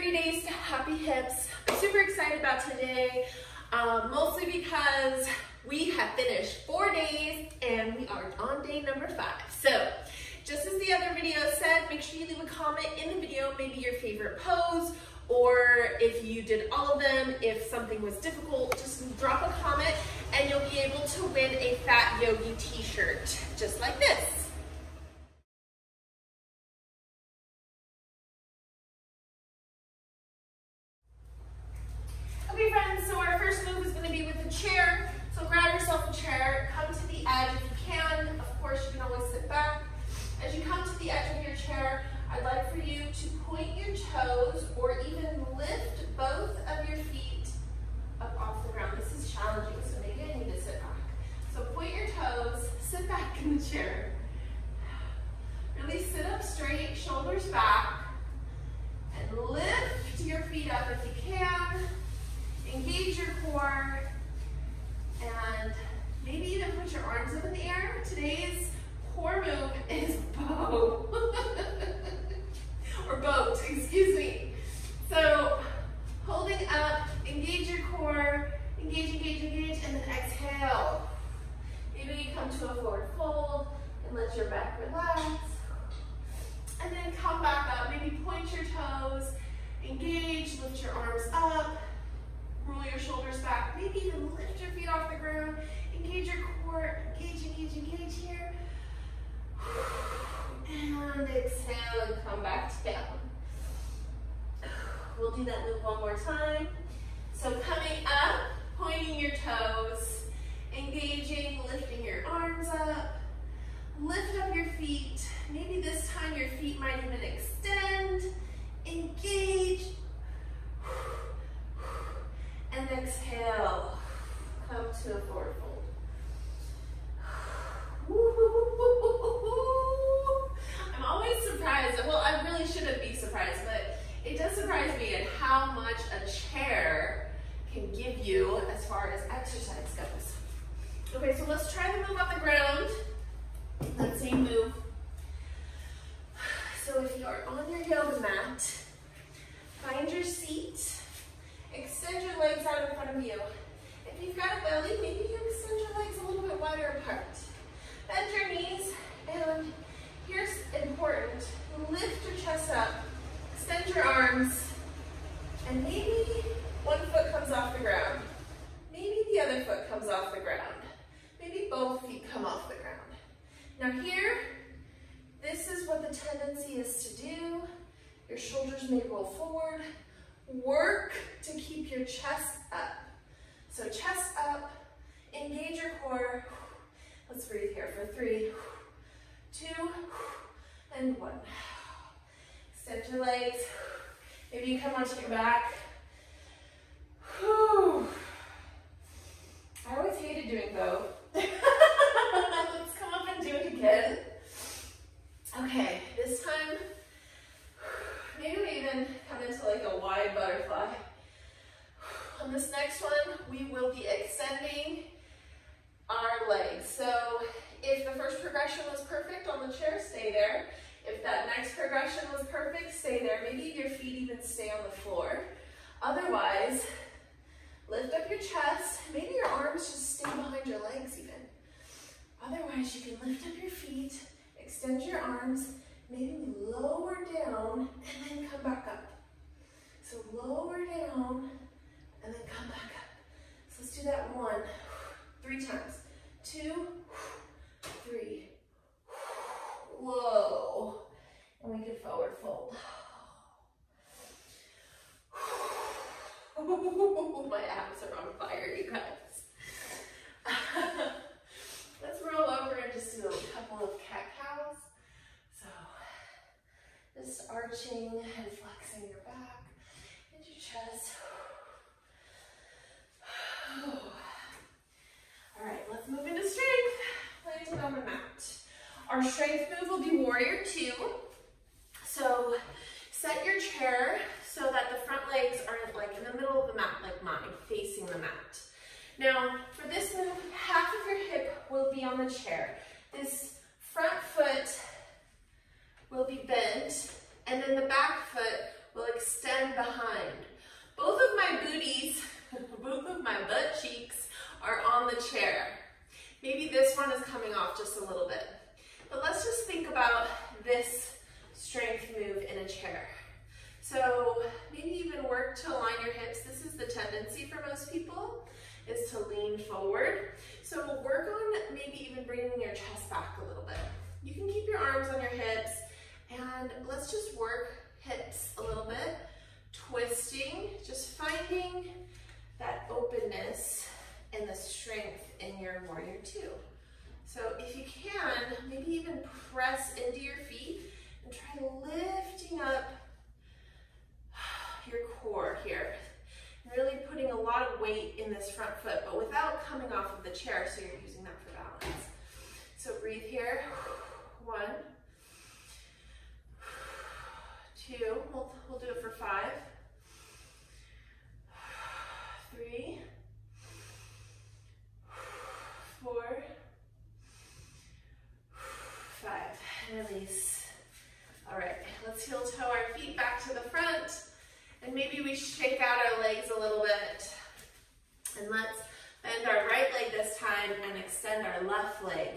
30 days to happy hips. I'm super excited about today, mostly because we have finished 4 days and we are on day number 5. So just as the other video said, make sure you leave a comment in the video, maybe your favorite pose, or if you did all of them, if something was difficult, just drop a comment and you'll be able to win a Fat Yogi t-shirt, just like this. Okay friends, so our first move is going to be with the chair. So grab yourself a chair, come to the edge if you can. Of course, you can always sit back. As you come to the edge of your chair, I'd like for you to point your toes or even lift both of your feet up off the ground. This is challenging, so maybe I need to sit back. So point your toes, sit back in the chair. Really sit up straight, shoulders back, and lift your feet up if you can. Engage your core, and maybe even put your arms up in the air. Today's core move is bow, or boat, excuse me. So holding up, engage your core, engage, engage, engage, and then exhale. Maybe you come to a forward fold and let your back relax. And then come back up, maybe point your toes, engage, lift your arms up. Roll your shoulders back, maybe even lift your feet off the ground. Engage your core, engage, engage, engage here. And exhale and come back down. We'll do that move one more time. So coming up, pointing your toes, engaging, lifting your arms up. Lift up your feet. Maybe this time your feet might even extend. Engage. And exhale, come to a forward fold. I'm always surprised, well, I really shouldn't be surprised, but it does surprise me at how much a chair can give you as far as exercise goes. Okay, so let's try to move on the ground. That same move. So if you're on your yoga mat, find your seat. Extend your legs out in front of you. If you've got a belly, maybe you extend your legs a little bit wider apart. Bend your knees, and here's important. Lift your chest up, extend your arms, and maybe one foot comes off the ground. Maybe the other foot comes off the ground. Maybe both feet come off the ground. Now here, this is what the tendency is to do. Your shoulders may roll forward. Work to keep your chest up. So chest up, engage your core. Let's breathe here for 3, 2, and 1. Extend your legs. Maybe you come onto your back. Whew. I always hated doing both. Let's come up and do it again. Okay, this time, maybe we even come into like a wide butterfly. On this next one, we will be extending our legs. So if the first progression was perfect on the chair, stay there. If that next progression was perfect, stay there. Maybe your feet even stay on the floor. Otherwise, lift up your chest. Maybe your arms just stay behind your legs even. Otherwise, you can lift up your feet, extend your arms, maybe lower down and then come back up. So lower down and then come back up. So let's do that 1, 3 times. 2, 3. Whoa. And we can forward fold. My abs are on fire, you guys. Let's roll over and just do a couple of cat-cows. So just arching and flexing your back and your chest. All right, let's move into strength. Laying it on the mat. Our strength move will be warrior 2. So set your chair so that the front legs are like in the middle of the mat, like mine, facing the mat. Now, for this move, half of your hip will be on the chair. This front foot will be bent, and then the back foot will extend behind booties, both of my butt cheeks are on the chair. Maybe this one is coming off just a little bit. But let's just think about this strength move in a chair. So maybe even work to align your hips. This is the tendency for most people, is to lean forward. So we'll work on maybe even bringing your chest back a little bit. You can keep your arms on your hips, and let's just work hips a little bit, twisting, just finding that openness and the strength in your warrior two. So if you can, maybe even press into your feet and try lifting up your core here. Really putting a lot of weight in this front foot, but without coming off of the chair, so you're using that for balance. So breathe here. 1, 2, we'll do it for 5, 3, 4, 5, and release. All right, let's heel toe our feet back to the front, and maybe we shake out our legs a little bit. And let's bend our right leg this time and extend our left leg.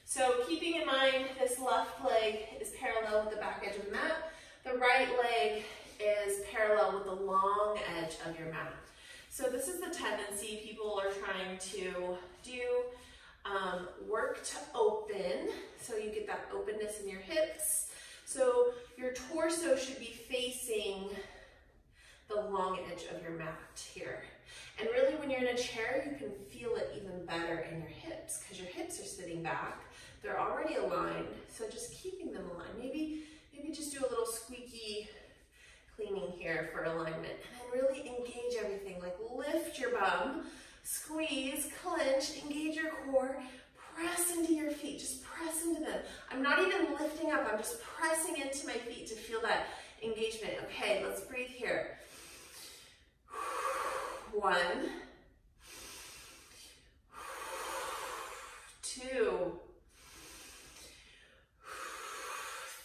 So keeping in mind this left leg is parallel with the back edge of the mat. The right leg is parallel with the long edge of your mat. So this is the tendency people are trying to do. Work to open, so you get that openness in your hips. So your torso should be facing the long edge of your mat here. And really when you're in a chair, you can feel it even better in your hips because your hips are sitting back. They're already aligned, so just keeping them aligned. Maybe just do a little squeaky cleaning here for alignment. And then really engage everything, like lift your bum, squeeze, clench, engage your core, press into your feet, just press into them. I'm not even lifting up, I'm just pressing into my feet to feel that engagement. Okay, let's breathe here. 1, 2,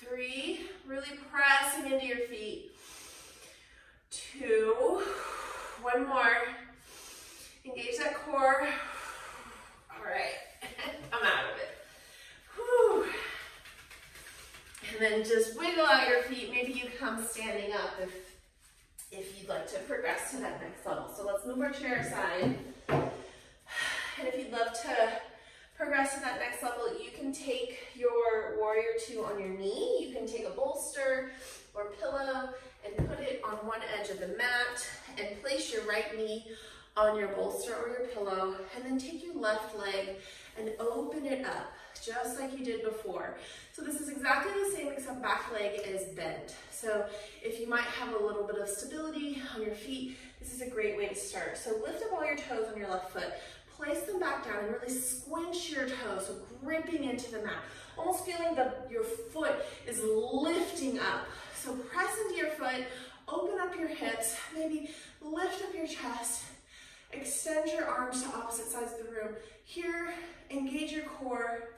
3, really pressing into your feet. 2, 1 more. Engage that core. All right, come out of it. Whew. And then just wiggle out your feet. Maybe you come standing up if you'd like to progress to that next level. So let's move our chair aside. And if you'd love to progress to that next level, you can take your warrior two on your knee. You can take a bolster or pillow and put it on one edge of the mat and place your right knee on your bolster or your pillow, and then take your left leg and open it up just like you did before. So this is exactly the same except back leg is bent. So if you might have a little bit of stability on your feet, this is a great way to start. So lift up all your toes on your left foot, place them back down and really squinch your toes, so gripping into the mat, almost feeling that your foot is lifting up. So press into your foot, open up your hips, maybe lift up your chest, extend your arms to opposite sides of the room. Here, engage your core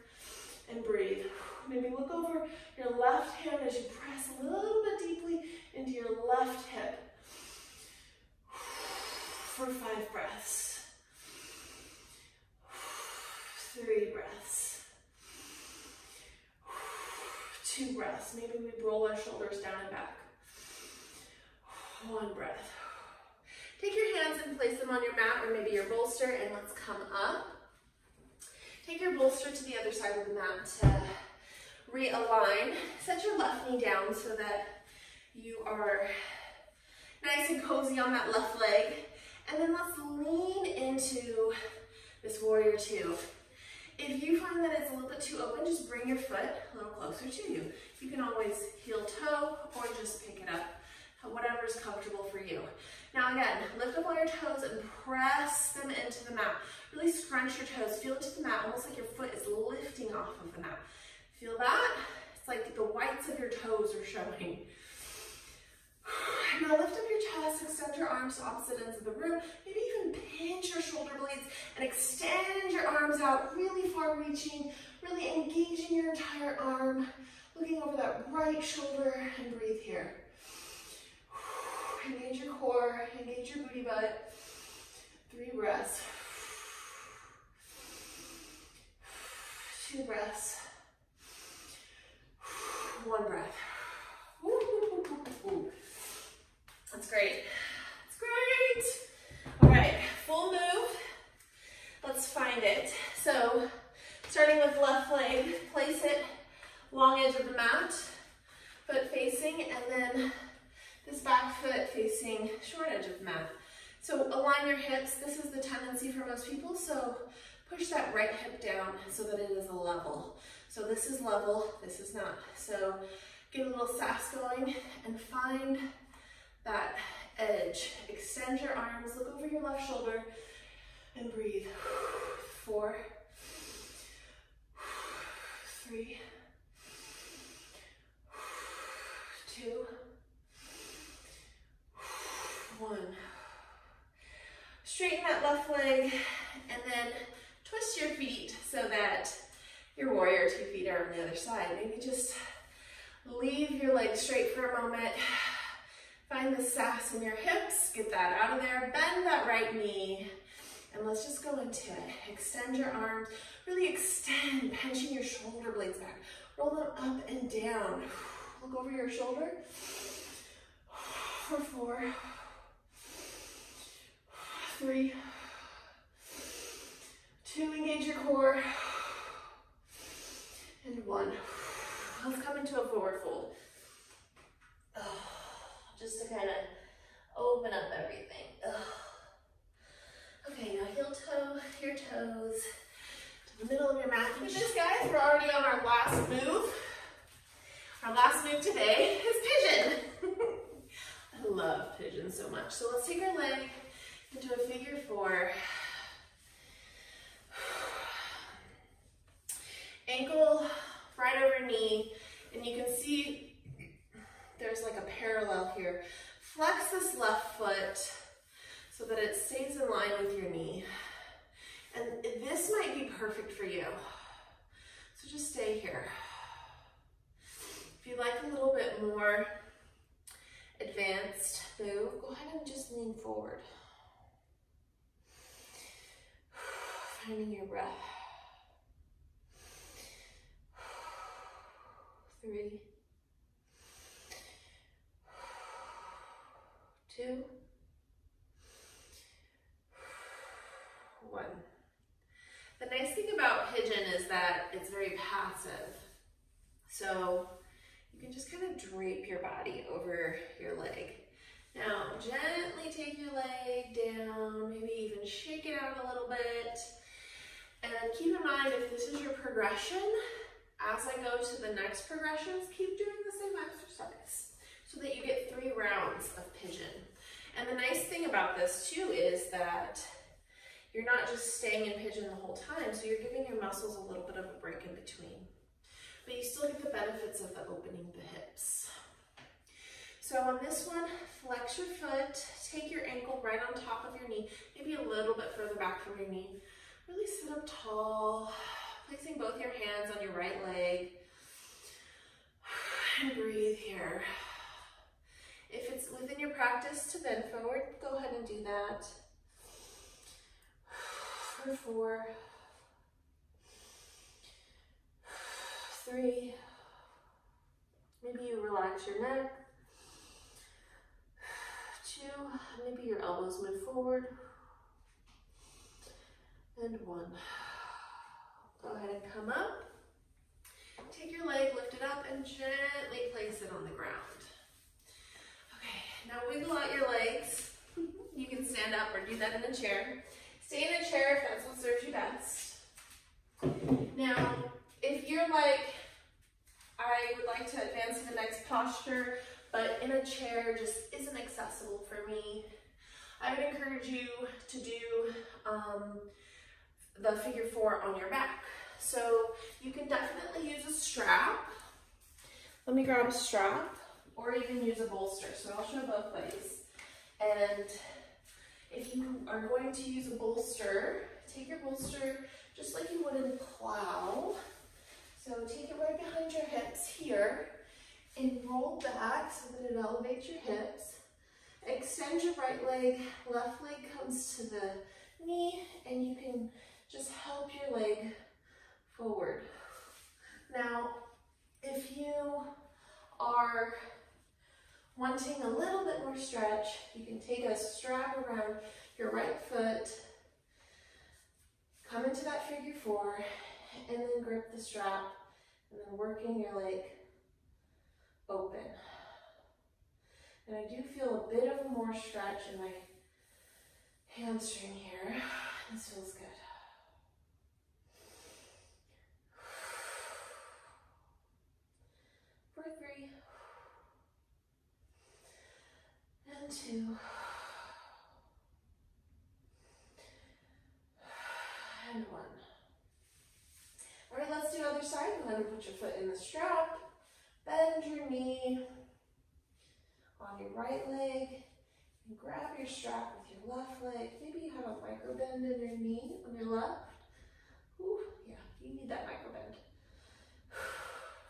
and breathe. Maybe look over your left hand as you press a little bit deeply into your left hip for 5 breaths. 3 breaths. 2 breaths. Maybe we roll our shoulders down and back. 1 breath. Take your hands and place them on your mat or maybe your bolster, and let's come up. Take your bolster to the other side of the mat to realign. Set your left knee down so that you are nice and cozy on that left leg. And then let's lean into this warrior two. If you find that it's a little bit too open, just bring your foot a little closer to you. You can always heel toe or just pick it up, whatever is comfortable for you. Now again, lift up all your toes and press them into the mat. Really scrunch your toes, feel into the mat, almost like your foot is lifting off of the mat. Feel that? It's like the whites of your toes are showing. Now lift up your chest, extend your arms to opposite ends of the room. Maybe even pinch your shoulder blades and extend your arms out, really far reaching, really engaging your entire arm, looking over that right shoulder, and breathe here. Engage your core, engage your booty pretty butt. 3 breaths. 2 breaths. 1 breath. That's great. That's great. All right, full move. Let's find it. So, starting with left leg, place it long edge of the mat, foot facing, and then this back foot facing short edge of the mat. So align your hips. This is the tendency for most people, so push that right hip down so that it is a level. So this is level, this is not. So get a little sass going and find that edge. Extend your arms, look over your left shoulder, and breathe. 4, 3, 2, 1. Straighten that left leg and then twist your feet so that your warrior 2 feet are on the other side. Maybe just leave your legs straight for a moment. Find the sass in your hips, get that out of there, bend that right knee, and let's just go into it. Extend your arms, really extend, pinching your shoulder blades back. Roll them up and down. Look over your shoulder. For 4, 3, 2, engage your core, and 1. Let's come into a forward fold. Just to kind of open up everything. Okay, now heel toe your toes to the middle of your mat. Look at this, guys. We're already on our last move. Our last move today is pigeon. I love pigeon so much. So let's take our leg into a figure 4. Ankle right over knee, and you can see there's like a parallel here. Flex this left foot so that it stays in line with your knee. And this might be perfect for you. So just stay here. If you like a little bit more advanced move, go ahead and just lean forward. Finding your breath. 3, 2, 1. The nice thing about pigeon is that it's very passive. So you can just kind of drape your body over your leg. Now, gently take your leg down, maybe even shake it out a little bit. And keep in mind, if this is your progression, as I go to the next progressions, keep doing the same exercise so that you get 3 rounds of pigeon. And the nice thing about this too is that you're not just staying in pigeon the whole time, so you're giving your muscles a little bit of a break in between. But you still get the benefits of the opening the hips. So on this one, flex your foot, take your ankle right on top of your knee, maybe a little bit further back from your knee. Really sit up tall, placing both your hands on your right leg. And breathe here. If it's within your practice to bend forward, go ahead and do that. For 4, 3, maybe you relax your neck. 2, maybe your elbows move forward. And 1. Go ahead and come up. Take your leg, lift it up, and gently place it on the ground. Okay, now wiggle out your legs. You can stand up or do that in a chair. Stay in a chair if that's what serves you best. Now, if you're like, I would like to advance to the next posture, but in a chair just isn't accessible for me, I would encourage you to do the figure 4 on your back. So you can definitely use a strap. Let me grab a strap, or even use a bolster. So I'll show both ways. And if you are going to use a bolster, take your bolster just like you would in plow. So take it right behind your hips here and roll back so that it elevates your hips. Extend your right leg, left leg comes to the knee, and you can just help your leg forward. Now, if you are wanting a little bit more stretch, you can take a strap around your right foot, come into that figure four, and then grip the strap, and then working your leg open. And I do feel a bit of more stretch in my hamstring here. This feels good. For 3, and 2, and 1. All right, let's do other side. Go ahead and put your foot in the strap. Bend your knee on your right leg. And grab your strap with your left leg. Maybe you have a micro bend in your knee on your left. Ooh, yeah, you need that micro bend.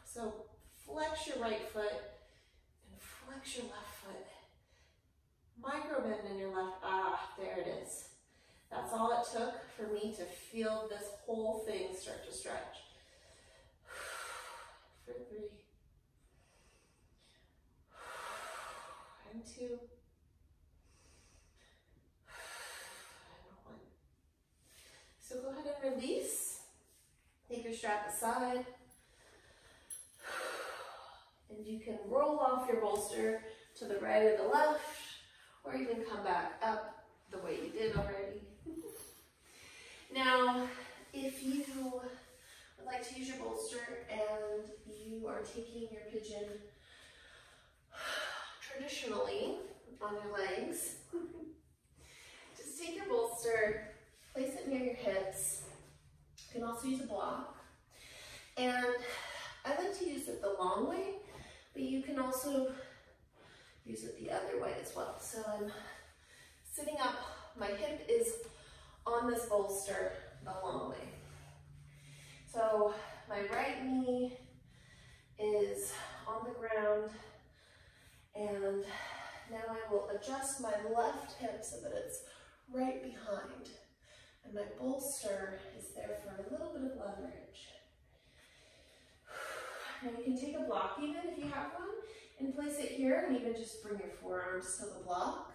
So flex your right foot and flex your left foot. Micro bend in your left. Ah, there it is. That's all it took for me to feel this whole thing start to stretch. For 3, and 2, and 1. So go ahead and release. Take your strap aside. And you can roll off your bolster to the right or the left, or you can come back up the way you did already. Now, if you would like to use your bolster and you are taking your pigeon traditionally on your legs, just take your bolster, place it near your hips. You can also use a block. And I like to use it the long way, but you can also use it the other way as well. So I'm sitting up, my hip is on this bolster the long way. So my right knee is on the ground, and now I will adjust my left hip so that it's right behind. And my bolster is there for a little bit of leverage. Now you can take a block even if you have one and place it here, and even just bring your forearms to the block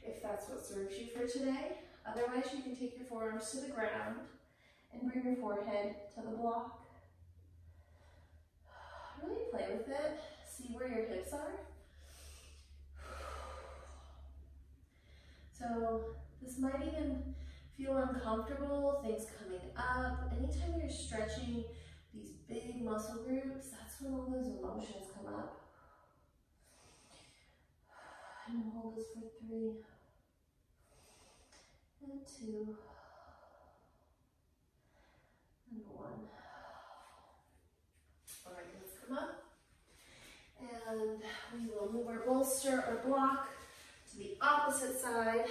if that's what serves you for today. Otherwise, you can take your forearms to the ground and bring your forehead to the block. Really play with it. See where your hips are. So this might even feel uncomfortable, things coming up. Anytime you're stretching these big muscle groups, that's when all those emotions come up. And hold this for 3, and 2, and 1. All right, let's come up. And we will move our bolster or block to the opposite side.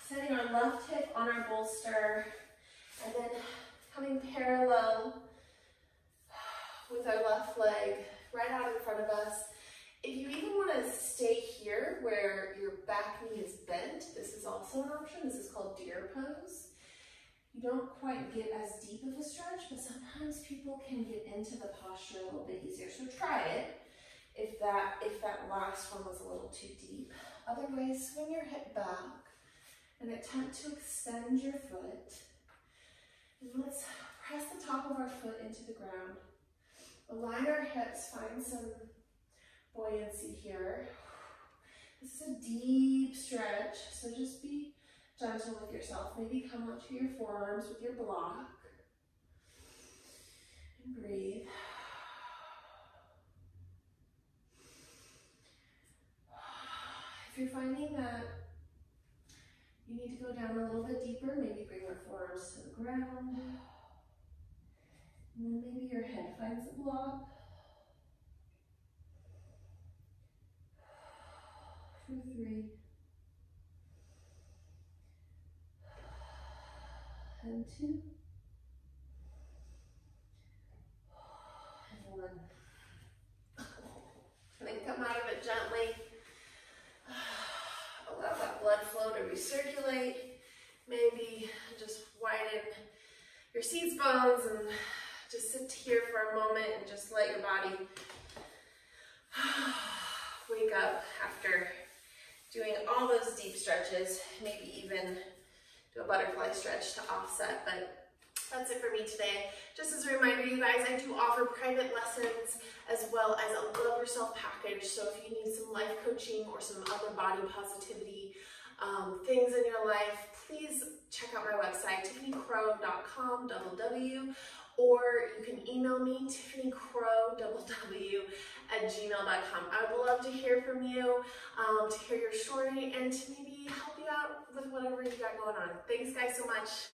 Setting our left hip on our bolster, and then coming parallel with our left leg right out in front of us. If you even want to stay here where your back knee is bent, this is also an option. This is called deer pose. You don't quite get as deep of a stretch, but sometimes people can get into the posture a little bit easier. So try it if that last one was a little too deep. Otherwise, swing your hip back and attempt to extend your foot. And let's press the top of our foot into the ground. Align our hips, find some buoyancy here. This is a deep stretch, so just be gentle with yourself. Maybe come up to your forearms with your block. And breathe. If you're finding that you need to go down a little bit deeper, maybe bring your forearms to the ground. And then maybe your head finds a block. For 3. And 2. And 1. circulate, maybe just widen your seats bones and just sit here for a moment and just let your body wake up after doing all those deep stretches, maybe even do a butterfly stretch to offset. But that's it for me today. Just as a reminder, you guys, I do offer private lessons as well as a Love Yourself package. So if you need some life coaching or some other body positivity things in your life, please check out my website, tiffanycrow.com, or you can email me, tiffanycrow@gmail.com. I would love to hear from you, to hear your story, and to maybe help you out with whatever you got going on. Thanks guys so much.